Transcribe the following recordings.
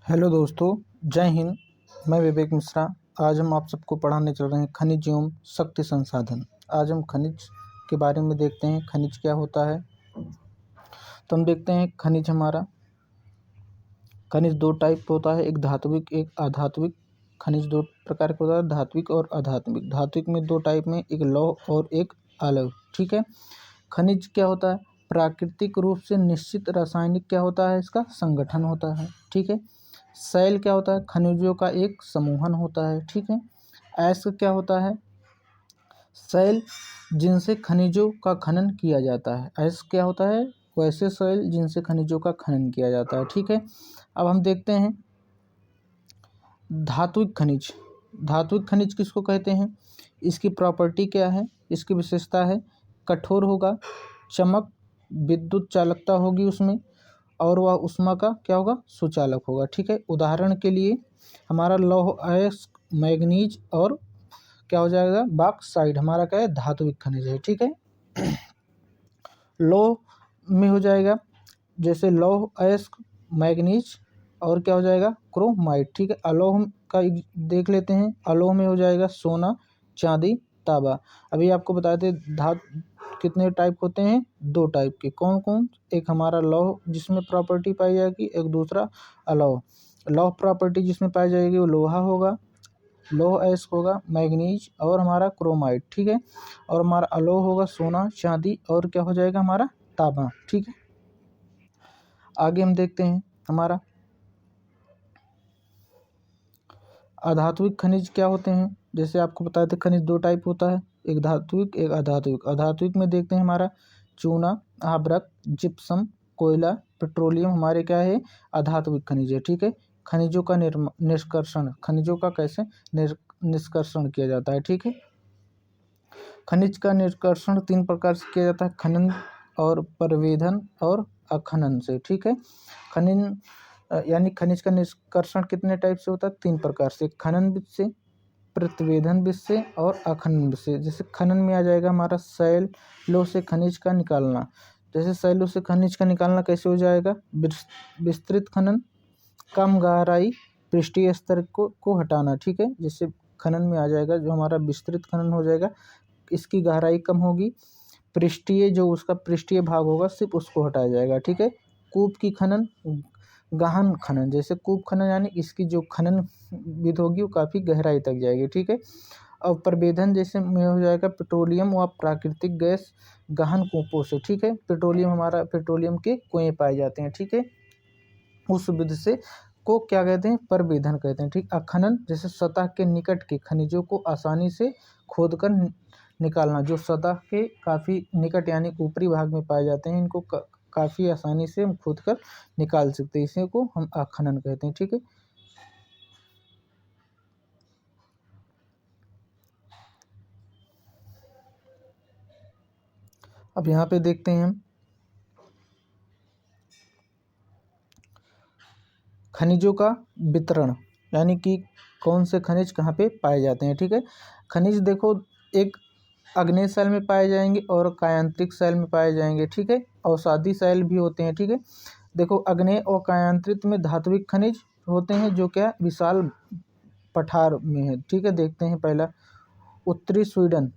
Hello दोस्तों, जय हिंद। मैं विवेक मिश्रा। आज हम आप सबको पढ़ाने चल रहे हैं खनिज एवं शक्ति संसाधन। आज हम खनिज के बारे में देखते हैं, खनिज क्या होता है। तो हम देखते हैं खनिज खनिज दो टाइप का होता है, एक धात्विक एक अधात्विक। खनिज दो प्रकार का होता है, धात्विक और अधात्विक। धात्विक में दो टाइप में, एक लौह और एक अलव। ठीक है। खनिज क्या होता है? प्राकृतिक रूप से निश्चित रासायनिक क्या होता है, इसका संगठन होता है। ठीक है। शैल क्या होता है? खनिजों का एक समूहन होता है। ठीक है। अयस्क क्या होता है? शैल जिनसे खनिजों का खनन किया जाता है। अयस्क क्या होता है? वैसे शैल जिनसे खनिजों का खनन किया जाता है। ठीक है। अब हम देखते हैं धात्विक खनिज। धात्विक खनिज किसको कहते हैं? इसकी प्रॉपर्टी क्या है, इसकी विशेषता है, कठोर होगा, चमक, विद्युत चालकता होगी उसमें, और वह ऊष्मा का क्या होगा, सुचालक होगा। ठीक है। उदाहरण के लिए हमारा लौह अयस्क, मैग्नीज और क्या हो जाएगा, बॉक्साइट हमारा क्या है, धात्विक खनिज है। ठीक है। लौह में हो जाएगा जैसे लौह अयस्क, मैग्नीज और क्या हो जाएगा, क्रोमाइट। ठीक है। अलोह का देख लेते हैं। अलोह में हो जाएगा सोना, चांदी, तांबा। अभी आपको बताए थे धातु कितने टाइप होते हैं, दो टाइप के। कौन कौन? एक हमारा लौह जिसमें प्रॉपर्टी पाई जाएगी, एक दूसरा अलोह। लौह प्रॉपर्टी जिसमें पाई जाएगी वो लोहा होगा, लौह अयस्क होगा, मैग्नीज और हमारा क्रोमाइट। ठीक है। और हमारा अलोह होगा सोना, चांदी और क्या हो जाएगा, हमारा तांबा। ठीक है। आगे हम देखते हैं हमारा अधात्विक खनिज क्या होते हैं। जैसे आपको बताए थे खनिज दो टाइप होता है, एक धात्विक एक अधात्विक। अधात्विक में देखते हैं हमारा चूना, आभ्रक, जिप्सम, कोयला, पेट्रोलियम हमारे क्या है, अधात्विक खनिज है। ठीक है। खनिजों का निष्कर्षण, खनिजों का कैसे निष्कर्षण किया जाता है। ठीक है। खनिज का निष्कर्षण तीन प्रकार से किया जाता है, खनन और परवेधन और अखनन से। ठीक है। खनन यानी खनिज का निष्कर्षण कितने टाइप से होता है, तीन प्रकार से, खनन विधि से, प्रतिवेदन विधि से और अखनन विधि से। जैसे खनन में आ जाएगा हमारा शैलों से खनिज का निकालना। जैसे शैलों से खनिज का निकालना कैसे हो जाएगा, विस्तृत खनन, कम गहराई, पृष्ठीय स्तर को हटाना। ठीक है। जैसे खनन में आ जाएगा जो हमारा विस्तृत खनन हो जाएगा, इसकी गहराई कम होगी, पृष्ठीय जो उसका पृष्ठीय भाग होगा सिर्फ उसको हटाया जाएगा। ठीक है। कूप की खनन, गहन खनन। जैसे कूप खनन यानी इसकी जो खनन विधि होगी वो काफ़ी गहराई तक जाएगी। ठीक है। और प्रवेधन जैसे में हो जाएगा पेट्रोलियम व प्राकृतिक गैस गहन कूपों से। ठीक है। पेट्रोलियम हमारा पेट्रोलियम के कुएं पाए जाते हैं। ठीक है। उस विधि से को क्या कहते हैं, प्रवेधन कहते हैं। ठीक। अखनन जैसे सतह के निकट के खनिजों को आसानी से खोदकर निकालना, जो सतह के काफ़ी निकट यानी ऊपरी भाग में पाए जाते हैं, इनको काफ़ी आसानी से हम खोदकर निकाल सकते हैं, इसी को हम अखनन कहते हैं। ठीक है। अब यहाँ पे देखते हैं हम खनिजों का वितरण, यानी कि कौन से खनिज कहाँ पे पाए जाते हैं। ठीक है। खनिज देखो, एक अग्नेय शैल में पाए जाएंगे और कायांतरिक शैल में पाए जाएंगे। ठीक है। अवसादी शैल भी होते हैं। ठीक है। देखो, अग्नेय और कायांतरित में धात्विक खनिज होते हैं जो क्या विशाल पठार में है। ठीक है। देखते हैं पहला उत्तरी स्वीडन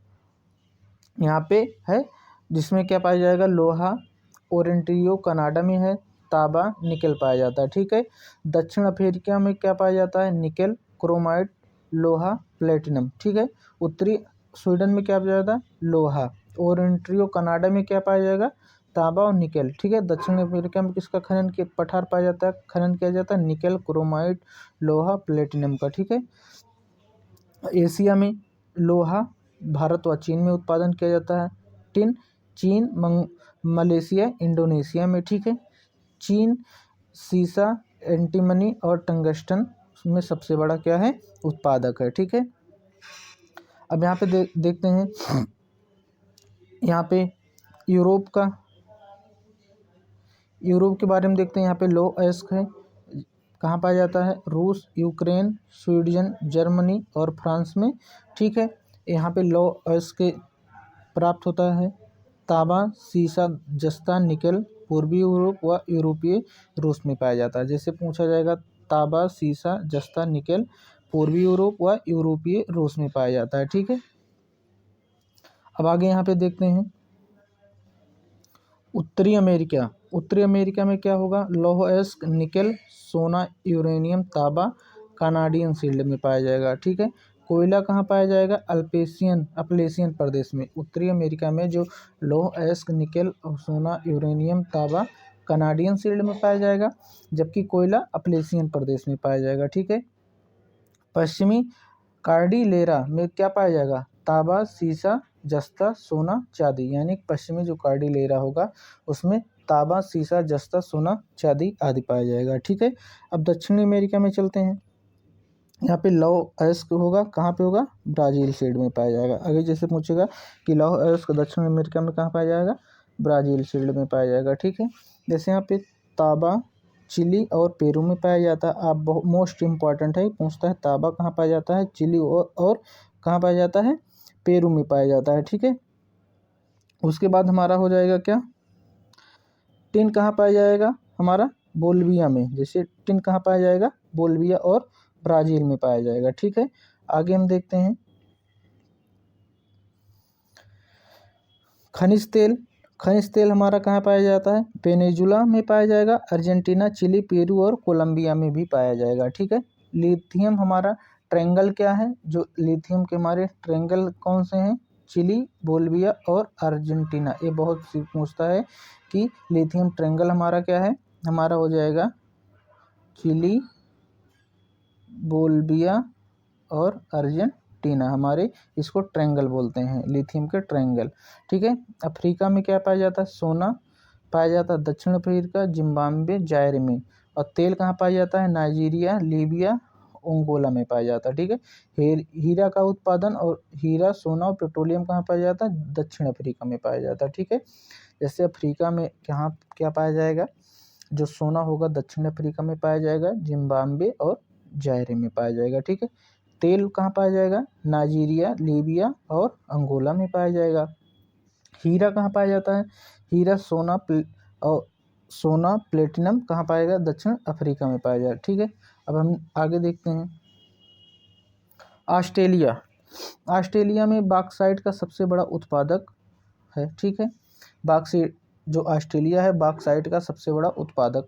यहाँ पे है, जिसमें क्या पाया जाएगा, लोहा। ओरेंटियो कनाडा में है, तांबा, निकेल पाया जाता है। ठीक है। दक्षिण अफ्रीका में क्या पाया जाता है, निकेल, क्रोमाइट, लोहा, प्लेटिनम। ठीक है। उत्तरी स्वीडन में क्या पाया जाता है, लोहा। ओरेंट्रियो कनाडा में क्या पाया जाएगा, तांबा और निकेल। ठीक है। दक्षिण अफ्रीका में किसका खनन के पठार पाया जाता है, खनन किया जाता है, निकेल, क्रोमाइट, लोहा, प्लेटिनम का। ठीक है। एशिया में लोहा भारत व चीन में उत्पादन किया जाता है। टिन चीन, मलेशिया, इंडोनेशिया में। ठीक है। चीन सीसा, एंटीमनी और टंगस्टन में सबसे बड़ा क्या है, उत्पादक है। ठीक है। अब यहाँ पे देखते हैं यहाँ पे यूरोप के बारे में देखते हैं। यहाँ पे लौह अयस्क है, कहाँ पाया जाता है, रूस, यूक्रेन, स्वीडन, जर्मनी और फ्रांस में। ठीक है। यहाँ पे लौह अयस्क प्राप्त होता है, तांबा, सीसा, जस्ता, निकेल पूर्वी यूरोप व यूरोपीय रूस में पाया जाता है। जैसे पूछा जाएगा तांबा, सीसा, जस्ता, निकेल पूर्वी यूरोप व यूरोपीय रूस में पाया जाता है। ठीक है, अब आगे यहाँ पे देखते हैं उत्तरी अमेरिका। उत्तरी अमेरिका में क्या होगा, लौह अयस्क, निकेल, सोना, यूरेनियम, तांबा कनाडियन शील्ड में पाया जाएगा। ठीक है, कोयला कहाँ पाया जाएगा, अपलेशियन प्रदेश में। उत्तरी अमेरिका में जो लौह अयस्क, निकेल और सोना, यूरेनियम, तांबा कनाडियन शील्ड में पाया जाएगा, जबकि कोयला अपलेशियन प्रदेश में पाया जाएगा। ठीक है, पश्चिमी कार्डिलेरा में क्या पाया जाएगा, तांबा, सीसा, जस्ता, सोना, चांदी। यानी पश्चिमी जो कार्डिलेरा होगा उसमें तांबा, सीसा, जस्ता, सोना, चांदी आदि पाया जाएगा। ठीक है, अब दक्षिणी अमेरिका में चलते हैं। यहाँ पे लौह अयस्क होगा, कहाँ पे होगा, ब्राज़ील शील्ड में पाया जाएगा। आगे जैसे पूछेगा कि लौह अयस्क दक्षिण अमेरिका में कहाँ पाया जाएगा, ब्राज़ील शील्ड में पाया जाएगा। ठीक है, जैसे यहाँ पे तांबा चिली और पेरू में पाया जाता है। आप बहुत मोस्ट इम्पॉर्टेंट है, पूछता है तांबा कहाँ पाया जाता है, चिली और कहाँ पाया जाता है, पेरू में पाया जाता है। ठीक है, उसके बाद हमारा हो जाएगा क्या, टिन कहाँ पाया जाएगा हमारा, बोल्विया में। जैसे टिन कहाँ पाया जाएगा, बोल्विया और ब्राज़ील में पाया जाएगा। ठीक है, आगे हम देखते हैं खनिज तेल। खनिज तेल हमारा कहाँ पाया जाता है, वेनेजुला में पाया जाएगा, अर्जेंटीना, चिली, पेरू और कोलंबिया में भी पाया जाएगा। ठीक है, लिथियम हमारा ट्रायंगल क्या है, जो लिथियम के हमारे ट्रायंगल कौन से हैं, चिली, बोल्विया और अर्जेंटीना। ये बहुत सी पूछता है कि लिथियम ट्रायंगल हमारा क्या है, हमारा हो जाएगा चिली, बोल्विया और अर्जेंटीना, हमारे इसको ट्रायंगल बोलते हैं, लिथियम के ट्रायंगल। ठीक है, अफ्रीका में क्या पाया जाता है, सोना पाया जाता है, दक्षिण अफ्रीका, जिम्बाब्वे, जायर में। और तेल कहाँ पाया जाता है, नाइजीरिया, लीबिया, अंगोला में पाया जाता है। ठीक है, हीरा का उत्पादन और हीरा, सोना और पेट्रोलियम कहाँ पाया जाता है, दक्षिण अफ्रीका में पाया जाता है। ठीक है, जैसे अफ्रीका में कहाँ क्या पाया जाएगा, जो सोना होगा दक्षिण अफ्रीका में पाया जाएगा, जिम्बाब्वे और जायरे में पाया जाएगा। ठीक है, तेल कहाँ पाया जाएगा, नाइजीरिया, लीबिया और अंगोला में पाया जाएगा। हीरा कहाँ पाया जाता है, हीरा, सोना प्लेटिनम कहाँ पाएगा, दक्षिण अफ्रीका में पाया जाएगा। ठीक है, अब हम आगे देखते हैं ऑस्ट्रेलिया। ऑस्ट्रेलिया में बॉक्साइट का सबसे बड़ा उत्पादक है। ठीक है, बॉक्साइट जो ऑस्ट्रेलिया है बॉक्साइट का सबसे बड़ा उत्पादक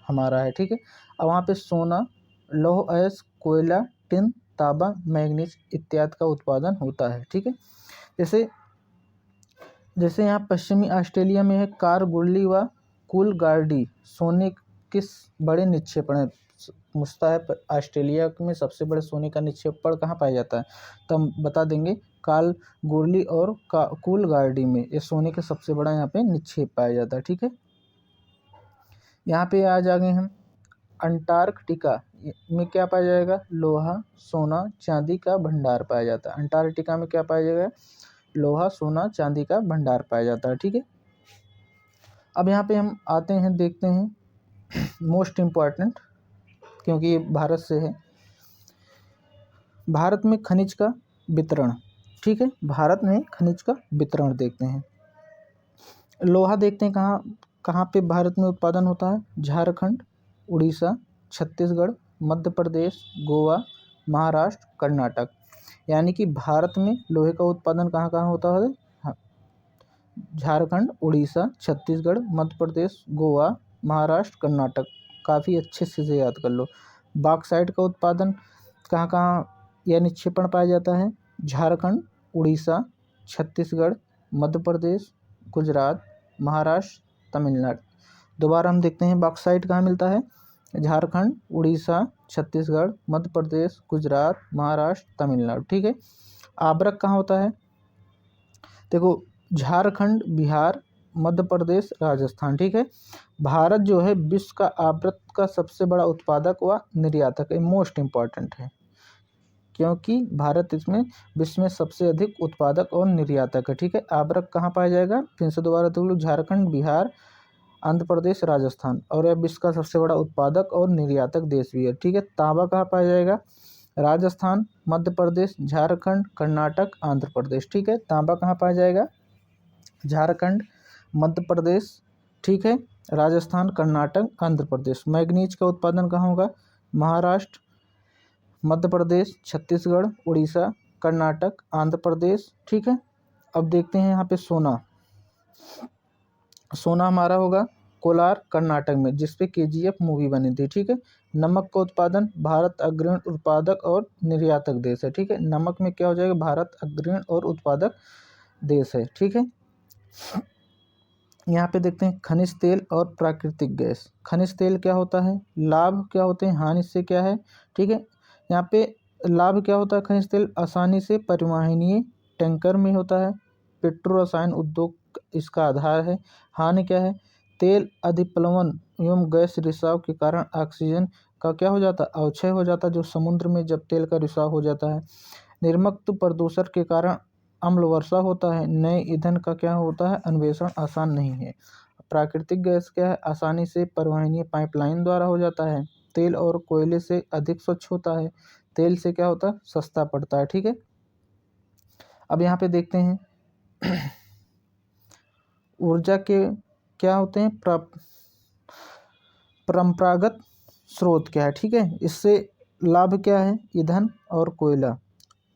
हमारा है। ठीक है, अब वहाँ पे सोना, लौह अयस्क, कोयला, टिन, तांबा, मैग्नीज इत्यादि का उत्पादन होता है। ठीक है, जैसे यहाँ पश्चिमी ऑस्ट्रेलिया में है कारगुरली व कूलगार्डी सोने किस बड़े निक्षेपण है, पूछता है ऑस्ट्रेलिया में सबसे बड़े सोने का निक्षेपण कहाँ पाया जाता है, तो हम बता देंगे कालगुरली और कूलगार्डी में ये सोने का सबसे बड़ा यहाँ पे निक्षेप पाया जाता है। ठीक है, यहाँ पे आज आ गए हम अंटार्कटिका में क्या पाया जाएगा, लोहा, सोना, चांदी का भंडार पाया जाता है। अंटार्कटिका में क्या पाया जाएगा, लोहा, सोना, चांदी का भंडार पाया जाता है। ठीक है, अब यहाँ पे हम आते हैं, देखते हैं मोस्ट इम्पॉर्टेंट, क्योंकि ये भारत से है, भारत में खनिज का वितरण। ठीक है, भारत में खनिज का वितरण देखते हैं। लोहा देखते हैं कहाँ कहाँ पे भारत में उत्पादन होता है, झारखंड, उड़ीसा, छत्तीसगढ़, मध्य प्रदेश, गोवा, महाराष्ट्र, कर्नाटक। यानी कि भारत में लोहे का उत्पादन कहाँ कहाँ होता है, झारखंड, उड़ीसा, छत्तीसगढ़, मध्य प्रदेश, गोवा, महाराष्ट्र, कर्नाटक। काफ़ी अच्छे से याद कर लो। बॉक्साइट का उत्पादन कहाँ कहाँ या निक्षेपण पाया जाता है, झारखंड, उड़ीसा, छत्तीसगढ़, मध्य प्रदेश, गुजरात, महाराष्ट्र, तमिलनाडु। दोबारा हम देखते हैं बॉक्साइट कहाँ मिलता है, झारखंड, उड़ीसा, छत्तीसगढ़, मध्य प्रदेश, गुजरात, महाराष्ट्र, तमिलनाडु। ठीक है, आब्रक कहाँ होता है, देखो झारखंड, बिहार, मध्य प्रदेश, राजस्थान। ठीक है, भारत जो है विश्व का आब्रक का सबसे बड़ा उत्पादक व निर्यातक है, मोस्ट इम्पॉर्टेंट है, क्योंकि भारत इसमें विश्व में सबसे अधिक उत्पादक और निर्यातक है। ठीक है, आब्रक कहाँ पाया जाएगा, फिर से दोबारा देख लो, झारखंड, बिहार, आंध्र प्रदेश, राजस्थान। और यह विश्व का सबसे बड़ा उत्पादक और निर्यातक देश भी है। ठीक है, तांबा कहाँ पाया जाएगा, राजस्थान, मध्य प्रदेश, झारखंड, कर्नाटक, आंध्र प्रदेश। ठीक है, तांबा कहाँ पाया जाएगा, झारखंड, मध्य प्रदेश, ठीक है, राजस्थान, कर्नाटक, आंध्र प्रदेश। मैग्नीज का उत्पादन कहाँ होगा? महाराष्ट्र, मध्य प्रदेश, छत्तीसगढ़, उड़ीसा, कर्नाटक, आंध्र प्रदेश। ठीक है। अब देखते हैं यहाँ पे सोना। सोना हमारा होगा कोलार, कर्नाटक में, जिसपे KGF मूवी बनी थी। ठीक है। नमक का उत्पादन, भारत अग्रणी उत्पादक और निर्यातक देश है। ठीक है। नमक में क्या हो जाएगा? भारत अग्रणी और उत्पादक देश है। ठीक है। यहाँ पे देखते हैं खनिज तेल और प्राकृतिक गैस। खनिज तेल क्या होता है? लाभ क्या होते हैं? हानि से क्या है? ठीक है। यहाँ पे लाभ क्या होता है? खनिज तेल आसानी से परिवहनीय टैंकर में होता है। पेट्रो रसायन उद्योग इसका आधार है। हानि क्या है? तेल अधिप्लवन एवं गैस रिसाव के कारण ऑक्सीजन का क्या हो जाता है? अवक्षय हो जाता है, जो समुद्र में जब तेल का रिसाव हो जाता है। निर्मुक्त प्रदूषण के कारण अम्ल वर्षा होता है। नए ईंधन का क्या होता है? अन्वेषण आसान नहीं है। प्राकृतिक गैस क्या है? आसानी से परिवहनीय पाइपलाइन द्वारा हो जाता है। तेल और कोयले से अधिक स्वच्छ होता है। तेल से क्या होता है? सस्ता पड़ता है। ठीक है। अब यहाँ पे देखते हैं ऊर्जा के क्या होते हैं? परंपरागत स्रोत क्या है? ठीक है। इससे लाभ क्या है? ईंधन और कोयला।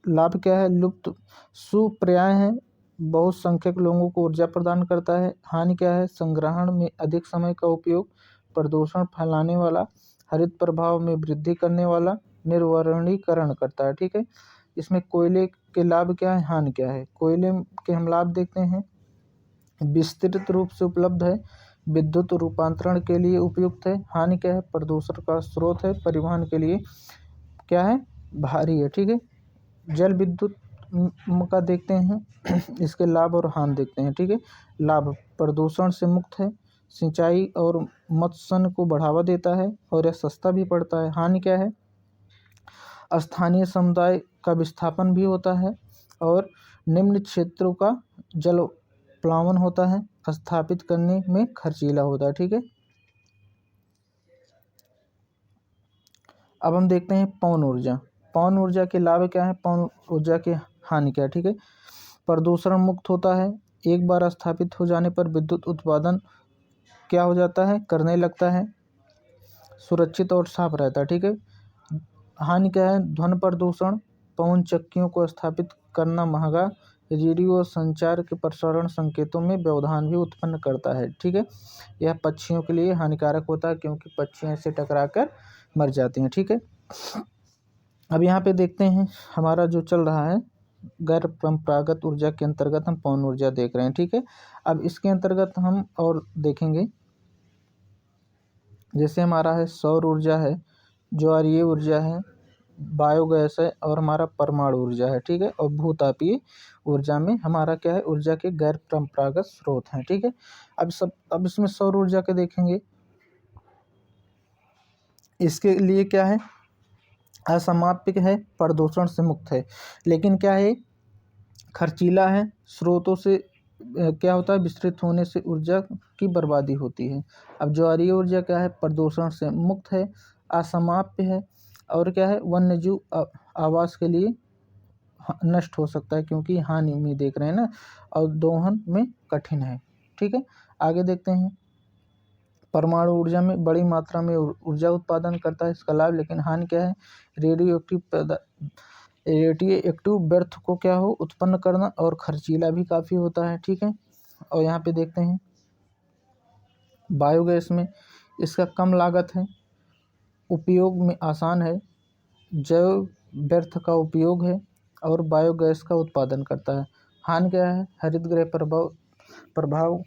लाभ क्या है? लुप्त सुपर्याय है, बहुत संख्यक लोगों को ऊर्जा प्रदान करता है। हानि क्या है? संग्रहण में अधिक समय का उपयोग, प्रदूषण फैलाने वाला, हरित प्रभाव में वृद्धि करने वाला, निर्वरणीकरण करता है। ठीक है। इसमें कोयले के लाभ क्या है? हानि क्या है? कोयले के हम लाभ देखते हैं। विस्तृत रूप से उपलब्ध है, विद्युत रूपांतरण के लिए उपयुक्त है। हानि क्या है? प्रदूषण का स्रोत है, परिवहन के लिए क्या है? भारी है। ठीक है। जल विद्युत का देखते हैं इसके लाभ और हानि देखते हैं। ठीक है। लाभ, प्रदूषण से मुक्त है, सिंचाई और मत्स्य को बढ़ावा देता है और यह सस्ता भी पड़ता है। हानि क्या है? स्थानीय समुदाय का विस्थापन भी होता है और निम्न क्षेत्रों का जल प्लावन होता है, स्थापित करने में खर्चीला होता है। ठीक है। अब हम देखते हैं पवन ऊर्जा। पवन ऊर्जा के लाभ क्या है? पवन ऊर्जा के हानि क्या है? ठीक है। प्रदूषण मुक्त होता है, एक बार स्थापित हो जाने पर विद्युत उत्पादन क्या हो जाता है? करने लगता है, सुरक्षित और साफ रहता है। ठीक है। हानि क्या है? ध्वनि प्रदूषण, पवन चक्कियों को स्थापित करना महंगा, रेडियो और संचार के प्रसारण संकेतों में व्यवधान भी उत्पन्न करता है। ठीक है। यह पक्षियों के लिए हानिकारक होता है, क्योंकि पक्षियाँ इससे टकराकर मर जाती हैं। ठीक है। अब यहाँ पे देखते हैं हमारा जो चल रहा है, गैर परंपरागत ऊर्जा के अंतर्गत हम पवन ऊर्जा देख रहे हैं। ठीक है। अब इसके अंतर्गत हम और देखेंगे, जैसे हमारा है सौर ऊर्जा है, ज्वारीय ऊर्जा है, बायोगैस है और हमारा परमाणु ऊर्जा है। ठीक है। और भूतापीय ऊर्जा में हमारा क्या है? ऊर्जा के गैर परंपरागत स्रोत हैं। ठीक है। अब इसमें सौर ऊर्जा के देखेंगे, इसके लिए क्या है? असमाप्य है, प्रदूषण से मुक्त है, लेकिन क्या है? खर्चीला है, स्रोतों से क्या होता है? विस्तृत होने से ऊर्जा की बर्बादी होती है। अब ज्वारीय ऊर्जा क्या है? प्रदूषण से मुक्त है, असमाप्य है और क्या है? वन्यजीव आवास के लिए नष्ट हो सकता है, क्योंकि हानि में देख रहे हैं ना, और दोहन में कठिन है। ठीक है। आगे देखते हैं, परमाणु ऊर्जा में बड़ी मात्रा में ऊर्जा उत्पादन करता है, इसका लाभ, लेकिन हानि क्या है? रेडियो एक्टिव व्यर्थ को क्या हो? उत्पन्न करना और खर्चीला भी काफ़ी होता है। ठीक है। और यहाँ पे देखते हैं बायोगैस में इसका कम लागत है, उपयोग में आसान है, जैव व्यर्थ का उपयोग है और बायोगैस का उत्पादन करता है। हानि क्या है? हरितगृह प्रभाव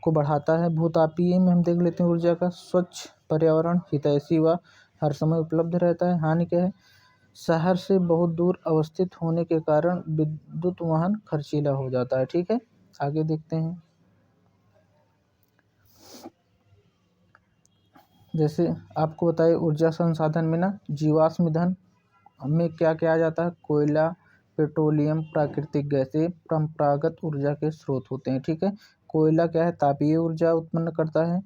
को बढ़ाता है। भूतापीय में हम देख लेते हैं ऊर्जा का, स्वच्छ, पर्यावरण हितैषी व हर समय उपलब्ध रहता है। हानि क्या है? शहर से बहुत दूर अवस्थित होने के कारण विद्युत वाहन खर्चीला हो जाता है। ठीक है। आगे देखते हैं, जैसे आपको बताइए ऊर्जा संसाधन में ना, जीवाश्म ईंधन में क्या क्या आ जाता है? कोयला, पेट्रोलियम, प्राकृतिक गैस, ये परंपरागत ऊर्जा के स्रोत होते हैं। ठीक है। कोयला क्या है? तापीय ऊर्जा उत्पन्न करता है,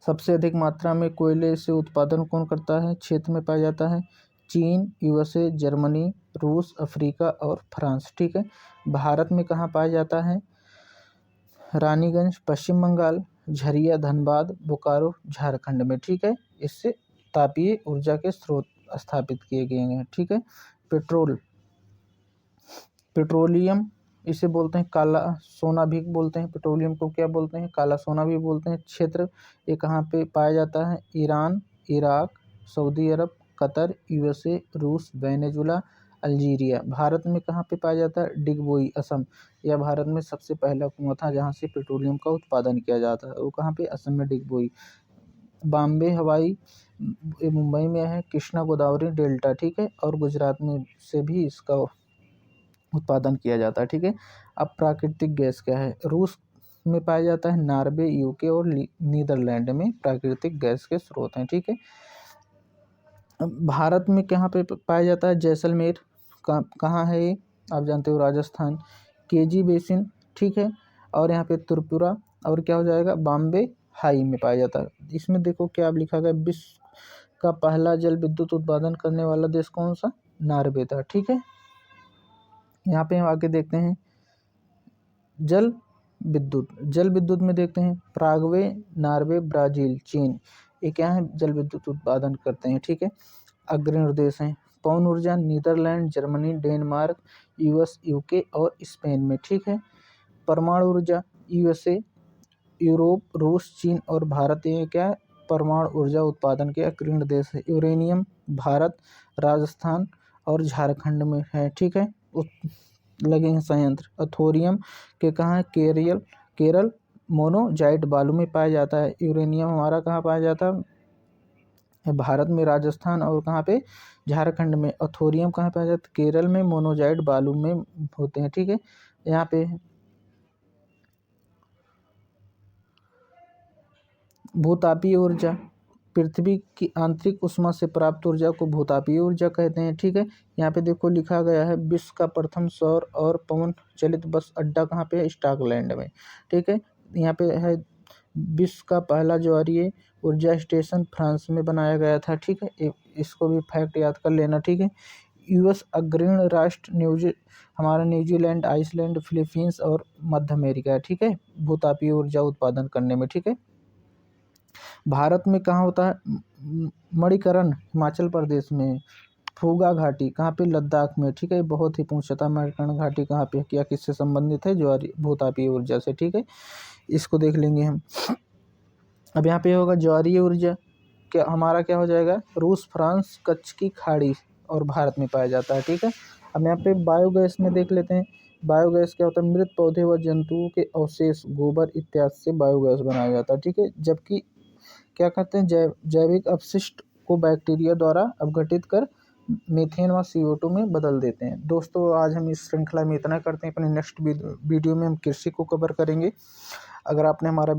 सबसे अधिक मात्रा में कोयले से उत्पादन कौन करता है? क्षेत्र में पाया जाता है चीन, USA, जर्मनी, रूस, अफ्रीका और फ्रांस। ठीक है। भारत में कहाँ पाया जाता है? रानीगंज, पश्चिम बंगाल, झरिया, धनबाद, बोकारो, झारखंड में। ठीक है, इससे तापीय ऊर्जा के स्रोत स्थापित किए गए हैं। ठीक है, पेट्रोलियम इसे बोलते हैं काला सोना भी बोलते हैं। पेट्रोलियम को क्या बोलते हैं? काला सोना भी बोलते हैं। क्षेत्र ये कहाँ पे पाया जाता है? ईरान, इराक, सऊदी अरब, कतर, यूएसए, रूस, वेनेजुला, अल्जीरिया। भारत में कहाँ पे पाया जाता है? डिगबोई, असम। यह भारत में सबसे पहला कुआं था जहाँ से पेट्रोलियम का उत्पादन किया जाता है। वो कहाँ पे? असम में, डिगबोई। बॉम्बे हवाई ये मुंबई में है। कृष्णा गोदावरी डेल्टा। ठीक है, और गुजरात में से भी इसका उत्पादन किया जाता है। ठीक है, अब प्राकृतिक गैस क्या है? रूस में पाया जाता है, नॉर्वे, यूके और नीदरलैंड में प्राकृतिक गैस के स्रोत हैं। ठीक है, अब भारत में कहाँ पे पाया जाता है? जैसलमेर। कहाँ है ये? आप जानते हो, राजस्थान। KG basin. ठीक है, और यहाँ पे त्रिपुरा, और क्या हो जाएगा? बॉम्बे हाई में पाया जाता है। इसमें देखो क्या लिखा गया, विश्व का पहला जल विद्युत उत्पादन करने वाला देश कौन सा? नॉर्वे था। ठीक है, यहाँ पे हम आके देखते हैं जल विद्युत में देखते हैं प्रागवे, नॉर्वे, ब्राजील, चीन। ये क्या है? जल विद्युत उत्पादन करते हैं। ठीक है, अग्रणी देश हैं। पवन ऊर्जा Netherland, Germany, Denmark, US, UK और स्पेन में। ठीक है, परमाणु ऊर्जा यूएसए, यूरोप, रूस, चीन और भारत। ये क्या है? परमाणु ऊर्जा उत्पादन के अग्रणी देश है। यूरेनियम भारत, राजस्थान और झारखंड में है। ठीक है, लगे हैं संयंत्र। अथोरियम के कहाँ है? केरल, मोनोजाइट बालू में पाया जाता है। यूरेनियम हमारा कहाँ पाया जाता है? भारत में, राजस्थान और कहाँ पे? झारखंड में। अथोरियम कहाँ पाया जाता है? केरल में, मोनोजाइट बालू में होते हैं। ठीक है, यहाँ पे भूतापीय ऊर्जा, पृथ्वी की आंतरिक ऊष्मा से प्राप्त ऊर्जा को भूतापीय ऊर्जा कहते हैं। ठीक है, यहाँ पे देखो लिखा गया है विश्व का प्रथम सौर और पवन चलित बस अड्डा कहाँ पे है? स्कॉटलैंड में। ठीक है, यहाँ पे है विश्व का पहला ज्वारीय ऊर्जा स्टेशन फ्रांस में बनाया गया था। ठीक है, इसको भी फैक्ट याद कर लेना। ठीक है, यूएस अग्रणी राष्ट्र हमारा न्यूजीलैंड, आइसलैंड, फिलीपींस और मध्य अमेरिका है। ठीक है, भूतापीय ऊर्जा उत्पादन करने में। ठीक है, भारत में कहाँ होता है? मणिकरण हिमाचल प्रदेश में। फूगा घाटी कहाँ पे? लद्दाख में। ठीक है, बहुत ही पूछा था मणिकर्ण घाटी कहाँ पे, क्या किससे संबंधित है? ज्वारीय भूतापीय ऊर्जा से। ठीक है, इसको देख लेंगे हम। अब यहाँ पे होगा ज्वारीय ऊर्जा, क्या हमारा क्या हो जाएगा? रूस, फ्रांस, कच्छ की खाड़ी और भारत में पाया जाता है। ठीक है, अब यहाँ पे बायोगैस में देख लेते हैं। बायोगैस क्या होता है? मृत पौधे व जंतुओं के अवशेष, गोबर इत्यादि से बायोगैस बनाया जाता है। ठीक है, जबकि क्या कहते हैं? जैविक अपशिष्ट को बैक्टीरिया द्वारा अपघटित कर मीथेन व CO2 में बदल देते हैं। दोस्तों, आज हम इस श्रृंखला में इतना करते हैं। अपने नेक्स्ट वीडियो में हम कृषि को कवर करेंगे। अगर आपने हमारा